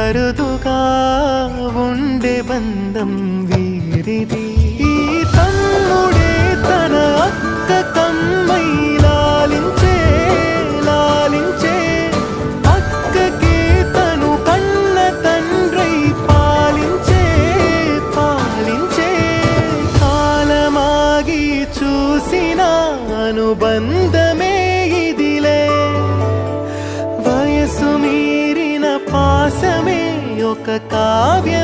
అరుదుగా ఉండే బంధం వీరిది. ఈ తమ్ముడే తన అక్క కమ్మై లాలించే లాలించే, అక్కకే తను కన్న తండ్రై పాలించే పాలించే. కాలమాగి చూసిన అనుబంధమే ఇదిలే, వయసు మీరిన పాసమే ఒక కావ్యం.